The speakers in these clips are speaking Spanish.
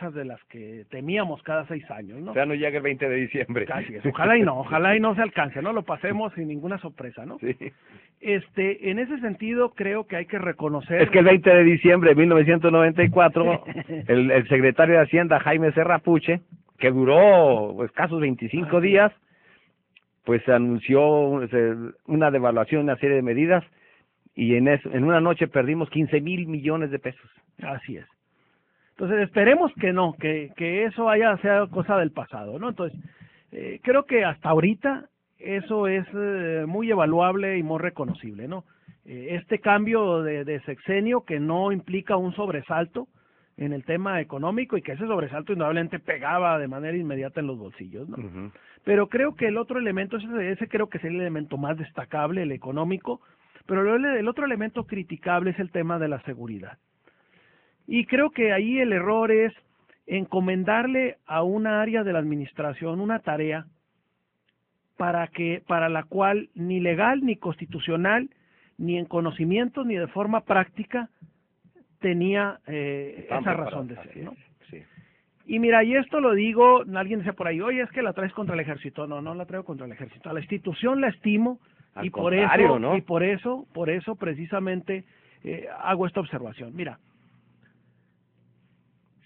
sorpresas de las que temíamos cada 6 años, ¿no? O sea, no llega el 20 de diciembre. Casi es. Ojalá y no se alcance, ¿no? Lo pasemos sin ninguna sorpresa, ¿no? Sí. En ese sentido, creo que hay que reconocer... Es que el 20 de diciembre de 1994, el secretario de Hacienda, Jaime Serra Puche, que duró escasos 25 días, pues anunció una devaluación, una serie de medidas, y en una noche perdimos 15,000 millones de pesos. Así es. Entonces esperemos que no, que eso sea cosa del pasado, ¿no? Entonces, creo que hasta ahorita eso es muy evaluable y muy reconocible, ¿no? Este cambio de sexenio que no implica un sobresalto en el tema económico y que ese sobresalto indudablemente pegaba de manera inmediata en los bolsillos, ¿no? Uh-huh. Pero creo que el otro elemento, ese creo que es el elemento más destacable, el económico, pero el otro elemento criticable es el tema de la seguridad. Y creo que ahí el error es encomendarle a una área de la administración una tarea para la cual ni legal, ni constitucional, ni en conocimientos, ni de forma práctica tenía esa razón de ser, ¿no? Sí. Y mira, y esto lo digo, alguien decía por ahí, oye, es que la traes contra el ejército. No, no la traigo contra el ejército. A la institución la estimo y por eso, ¿no? Y por eso precisamente hago esta observación. Mira,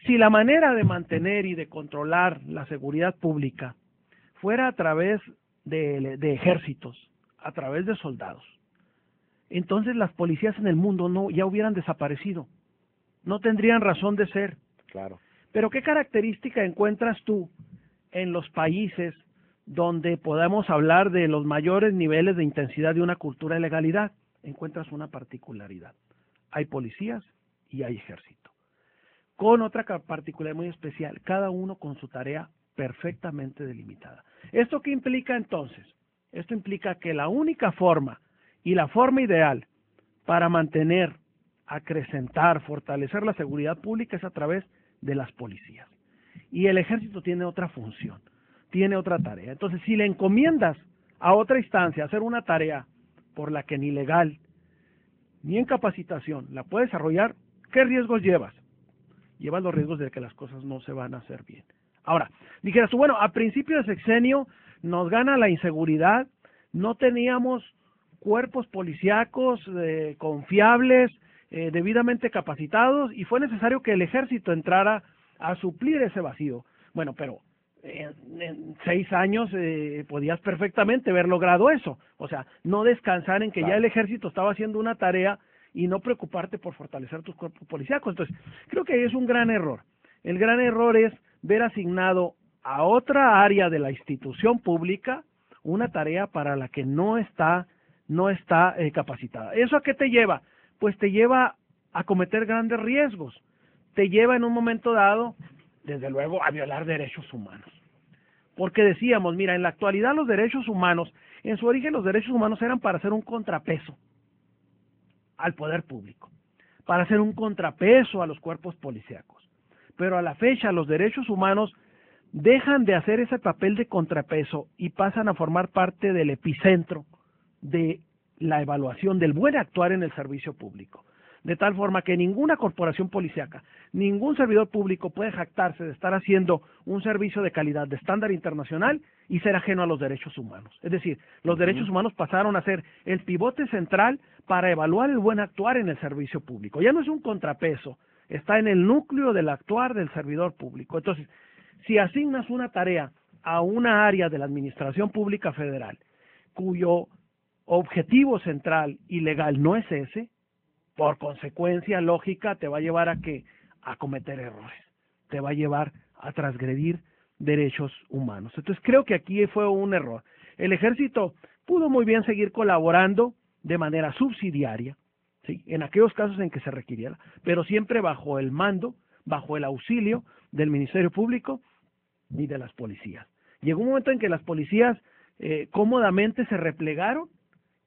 si la manera de mantener y de controlar la seguridad pública fuera a través de ejércitos, a través de soldados, entonces las policías en el mundo ya hubieran desaparecido, no tendrían razón de ser. Claro. Pero ¿qué característica encuentras tú en los países donde podamos hablar de los mayores niveles de intensidad de una cultura de legalidad? Encuentras una particularidad. Hay policías y hay ejército. Con otra particularidad muy especial, cada uno con su tarea perfectamente delimitada. ¿Esto qué implica entonces? Esto implica que la única forma y la forma ideal para mantener, acrecentar, fortalecer la seguridad pública es a través de las policías. Y el ejército tiene otra función, tiene otra tarea. Entonces, si le encomiendas a otra instancia hacer una tarea por la que ni legal ni en capacitación la puede desarrollar, ¿qué riesgos llevas? Llevas los riesgos de que las cosas no se van a hacer bien. Ahora, dijeras tú, bueno, a principio de sexenio nos gana la inseguridad, no teníamos cuerpos policíacos confiables, debidamente capacitados, y fue necesario que el ejército entrara a suplir ese vacío. Bueno, pero en 6 años podías perfectamente haber logrado eso. O sea, no descansar en que ya el ejército estaba haciendo una tarea y no preocuparte por fortalecer tus cuerpos policíacos. Entonces, creo que es un gran error. El gran error es ver asignado a otra área de la institución pública una tarea para la que no está capacitada. ¿Eso a qué te lleva? Pues te lleva a cometer grandes riesgos. Te lleva en un momento dado, desde luego, a violar derechos humanos. Porque decíamos, mira, en la actualidad los derechos humanos, en su origen los derechos humanos eran para hacer un contrapeso al poder público, para hacer un contrapeso a los cuerpos policíacos. Pero a la fecha los derechos humanos dejan de hacer ese papel de contrapeso y pasan a formar parte del epicentro de la evaluación del buen actuar en el servicio público. De tal forma que ninguna corporación policíaca, ningún servidor público puede jactarse de estar haciendo un servicio de calidad de estándar internacional y ser ajeno a los derechos humanos. Es decir, los derechos humanos pasaron a ser el pivote central para evaluar el buen actuar en el servicio público. Ya no es un contrapeso, está en el núcleo del actuar del servidor público. Entonces, si asignas una tarea a una área de la administración pública federal cuyo objetivo central y legal no es ese, por consecuencia lógica te va a llevar a cometer errores, te va a llevar a transgredir derechos humanos. Entonces creo que aquí fue un error. El ejército pudo muy bien seguir colaborando de manera subsidiaria, ¿sí?, en aquellos casos en que se requiriera, pero siempre bajo el mando, bajo el auxilio del Ministerio Público y de las policías. Llegó un momento en que las policías cómodamente se replegaron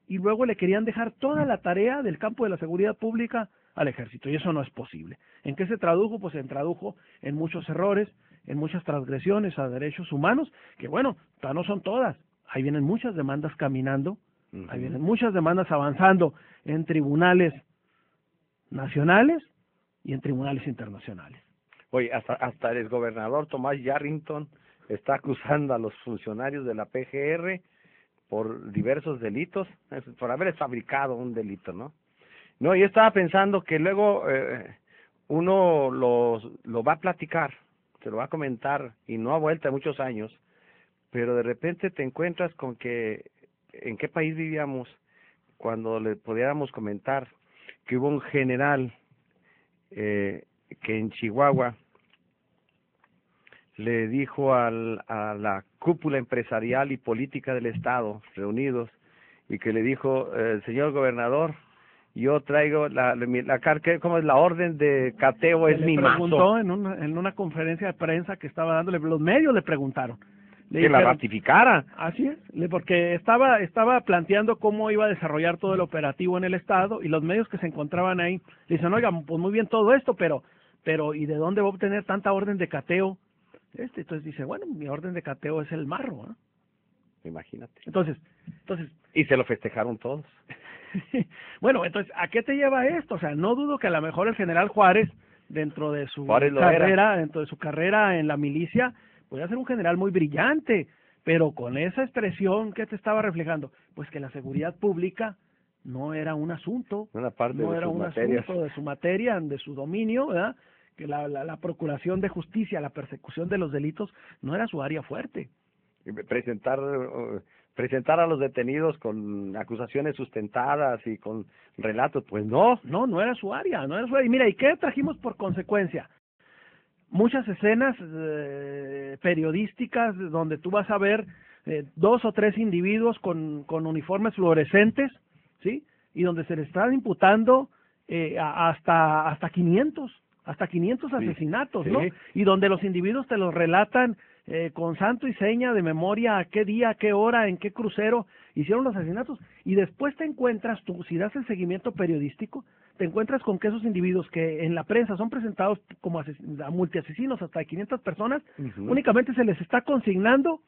y luego le querían dejar toda la tarea del campo de la seguridad pública al ejército, y eso no es posible. ¿En qué se tradujo? Pues se tradujo en muchos errores, en muchas transgresiones a derechos humanos, que bueno, no son todas. Ahí vienen muchas demandas caminando, ahí vienen muchas demandas avanzando en tribunales nacionales y en tribunales internacionales. Oye, hasta el exgobernador Tomás Yarrington está acusando a los funcionarios de la PGR por diversos delitos, por haber fabricado un delito, ¿no? No, yo estaba pensando que luego uno lo va a platicar, se lo va a comentar, y no a vuelta de muchos años, pero de repente te encuentras con que en qué país vivíamos cuando le pudiéramos comentar que hubo un general que en Chihuahua le dijo a la cúpula empresarial y política del Estado reunidos, y que le dijo, señor gobernador, yo traigo ¿cómo es? La orden de cateo es mi mazo. Le preguntó en una conferencia de prensa que estaba dándole, los medios le preguntaron. Que dijeron, la ratificara. Así es, porque estaba planteando cómo iba a desarrollar todo el operativo en el Estado, y los medios que se encontraban ahí le dicen, oiga, pues muy bien todo esto, pero ¿y de dónde va a obtener tanta orden de cateo? Entonces dice, bueno, mi orden de cateo es el marro, ¿eh? Imagínate. Entonces. Y se lo festejaron todos. Bueno, entonces, ¿a qué te lleva esto? O sea, no dudo que a lo mejor el general Juárez, dentro de su carrera en la milicia, podía ser un general muy brillante, pero con esa expresión, ¿qué te estaba reflejando? Pues que la seguridad pública no era un asunto, asunto de su materia, de su dominio, ¿verdad? Que la procuración de justicia, la persecución de los delitos no era su área fuerte. Presentar a los detenidos con acusaciones sustentadas y con relatos, pues no era su área, Y mira, ¿y qué trajimos por consecuencia? Muchas escenas periodísticas donde tú vas a ver 2 o 3 individuos con uniformes fluorescentes, ¿sí? Y donde se les está imputando hasta 500 asesinatos, ¿no? Y donde los individuos te los relatan con santo y seña de memoria a qué día, a qué hora, en qué crucero hicieron los asesinatos, y después te encuentras tú, si das el seguimiento periodístico, te encuentras con que esos individuos que en la prensa son presentados como multiasesinos hasta de 500 personas, únicamente se les está consignando